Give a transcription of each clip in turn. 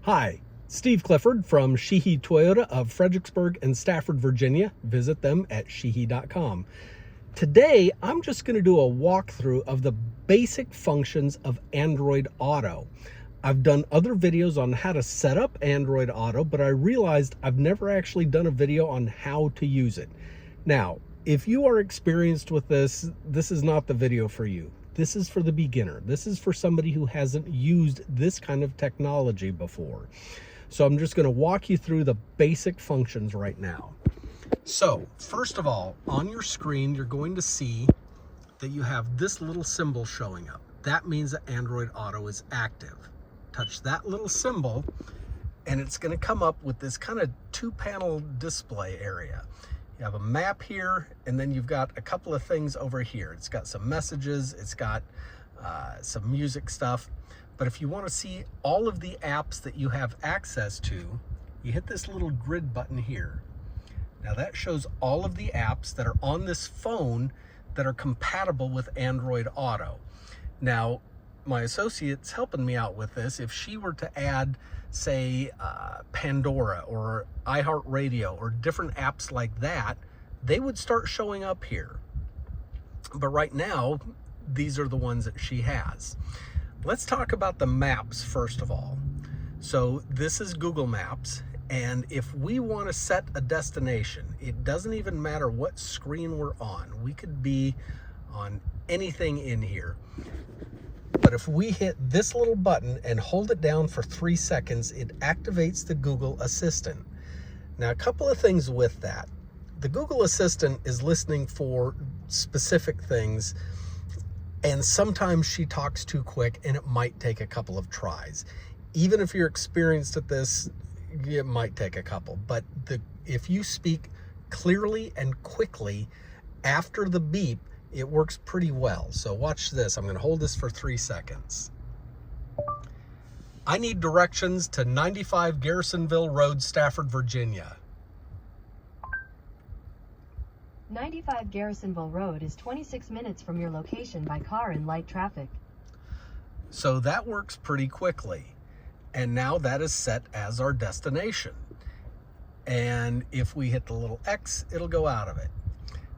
Hi, Steve Clifford from Sheehy Toyota of Fredericksburg and Stafford, Virginia. Visit them at sheehy.com. Today, I'm just going to do a walkthrough of the basic functions of Android Auto. I've done other videos on how to set up Android Auto, but I realized I've never actually done a video on how to use it. Now, if you are experienced with this, this is not the video for you. This is for the beginner. This is for somebody who hasn't used this kind of technology before. So I'm just going to walk you through the basic functions right now. So first of all, on your screen, you're going to see that you have this little symbol showing up. That means that Android Auto is active. Touch that little symbol and it's going to come up with this kind of two-panel display area. You have a map here, and then you've got a couple of things over here. It's got some messages, it's got some music stuff. But if you want to see all of the apps that you have access to, you hit this little grid button here. Now that shows all of the apps that are on this phone that are compatible with Android Auto. Now, my associate's helping me out with this. If she were to add, say, Pandora or iHeartRadio or different apps like that, they would start showing up here. But right now, these are the ones that she has. Let's talk about the maps first of all. So this is Google Maps, and if we want to set a destination, it doesn't even matter what screen we're on. We could be on anything in here. But if we hit this little button and hold it down for 3 seconds, it activates the Google Assistant. Now, a couple of things with that. The Google Assistant is listening for specific things, and sometimes she talks too quick and it might take a couple of tries. Even if you're experienced at this, it might take a couple. But if you speak clearly and quickly after the beep, it works pretty well. So watch this. I'm going to hold this for 3 seconds. I need directions to 95 Garrisonville Road, Stafford, Virginia. 95 Garrisonville Road is 26 minutes from your location by car and light traffic. So that works pretty quickly. And now that is set as our destination. And if we hit the little X, it'll go out of it.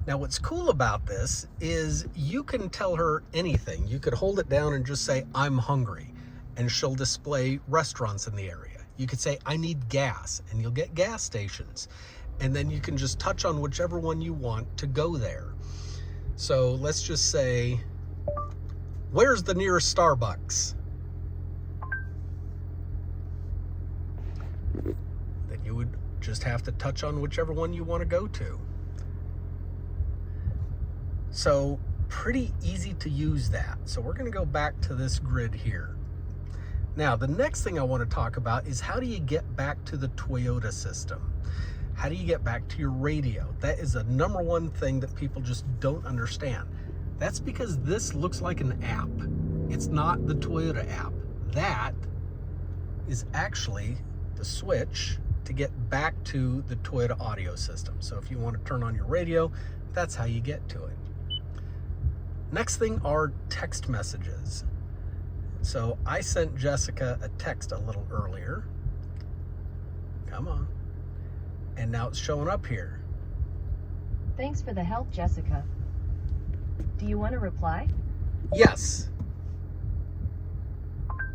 Now, what's cool about this is you can tell her anything. You could hold it down and just say, I'm hungry, and she'll display restaurants in the area. You could say, I need gas, and you'll get gas stations. And then you can just touch on whichever one you want to go there. So let's just say, where's the nearest Starbucks? Then you would just have to touch on whichever one you want to go to. So pretty easy to use that. So we're going to go back to this grid here. Now, the next thing I want to talk about is how do you get back to the Toyota system? How do you get back to your radio? That is the number one thing that people just don't understand. That's because this looks like an app. It's not the Toyota app. That is actually the switch to get back to the Toyota audio system. So if you want to turn on your radio, that's how you get to it. Next thing are text messages. So I sent Jessica a text a little earlier. Come on. And now it's showing up here. Thanks for the help, Jessica. Do you want to reply? Yes.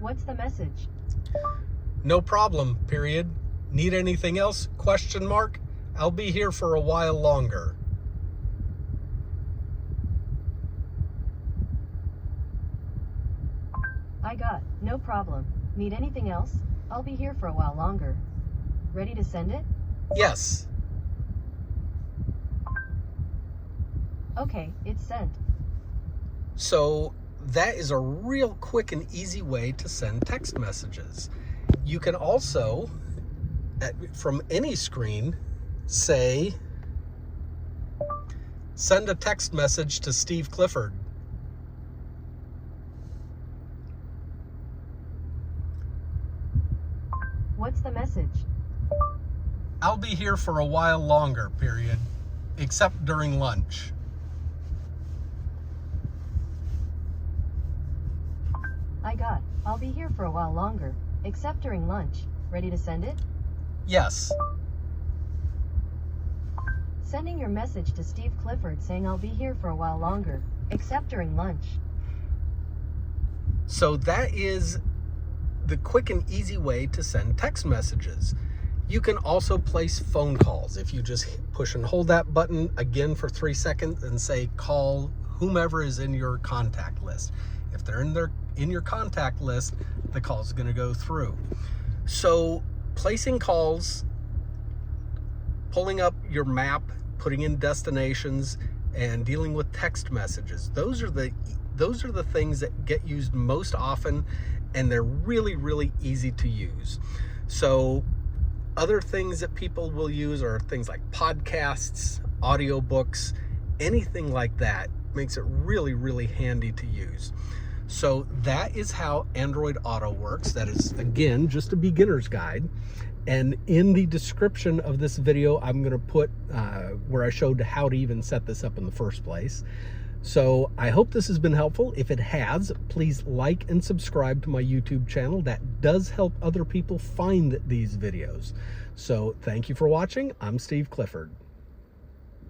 What's the message? No problem, period. Need anything else? Question mark. I'll be here for a while longer. I got, no problem. Need anything else? I'll be here for a while longer. Ready to send it? Yes. Okay, it's sent. So that is a real quick and easy way to send text messages. You can also, from any screen, say, send a text message to Steve Clifford. What's the message? I'll be here for a while longer, period, except during lunch. I got, I'll be here for a while longer, except during lunch. Ready to send it? Yes. Sending your message to Steve Clifford saying I'll be here for a while longer, except during lunch. So that is the quick and easy way to send text messages. You can also place phone calls. If you just push and hold that button again for 3 seconds and say call whomever is in your contact list. If they're in your contact list, the call is going to go through. So placing calls, pulling up your map, putting in destinations, and dealing with text messages, those are the things that get used most often, and they're really, really easy to use. So other things that people will use are things like podcasts, audiobooks, anything like that makes it really, really handy to use. So that is how Android Auto works. That is, again, just a beginner's guide. And in the description of this video, I'm going to put where I showed how to even set this up in the first place. So I hope this has been helpful. If it has, please like and subscribe to my YouTube channel. That does help other people find these videos. So thank you for watching. I'm Steve Clifford.